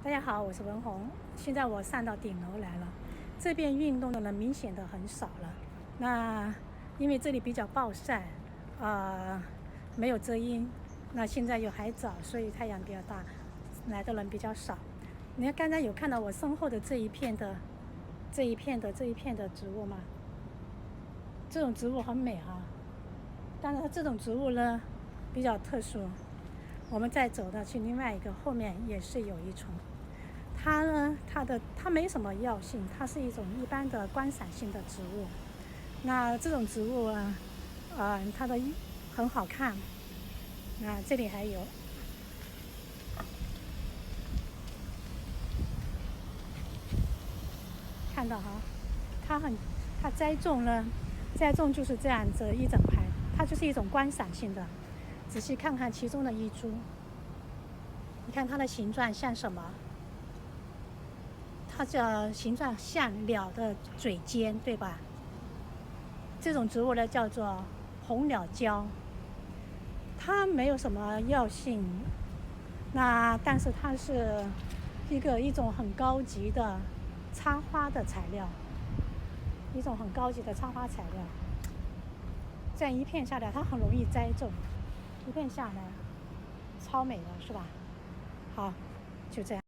大家好，我是文红。现在我上到顶楼来了，这边运动的人明显的很少了。那因为这里比较暴晒，没有遮阴，那现在又还早，所以太阳比较大，来的人比较少。你看刚才有看到我身后的这一片的植物吗？这种植物很美啊，但是这种植物呢比较特殊。我们再走到去另外一个，后面也是有一丛。它呢，它没什么药性，它是一种一般的观赏性的植物。那这种植物啊，它的很好看。那这里还有，看到哈，它栽种就是这样子一整排，它就是一种观赏性的。仔细看看其中的一株，你看它的形状像什么？它的形状像鸟的嘴尖，对吧？这种植物呢叫做红鸟椒，它没有什么药性，但是它是一种很高级的插花的材料，一种很高级的插花材料。这样一片下来，它很容易栽种，一片下来超美的是吧？好，就这样。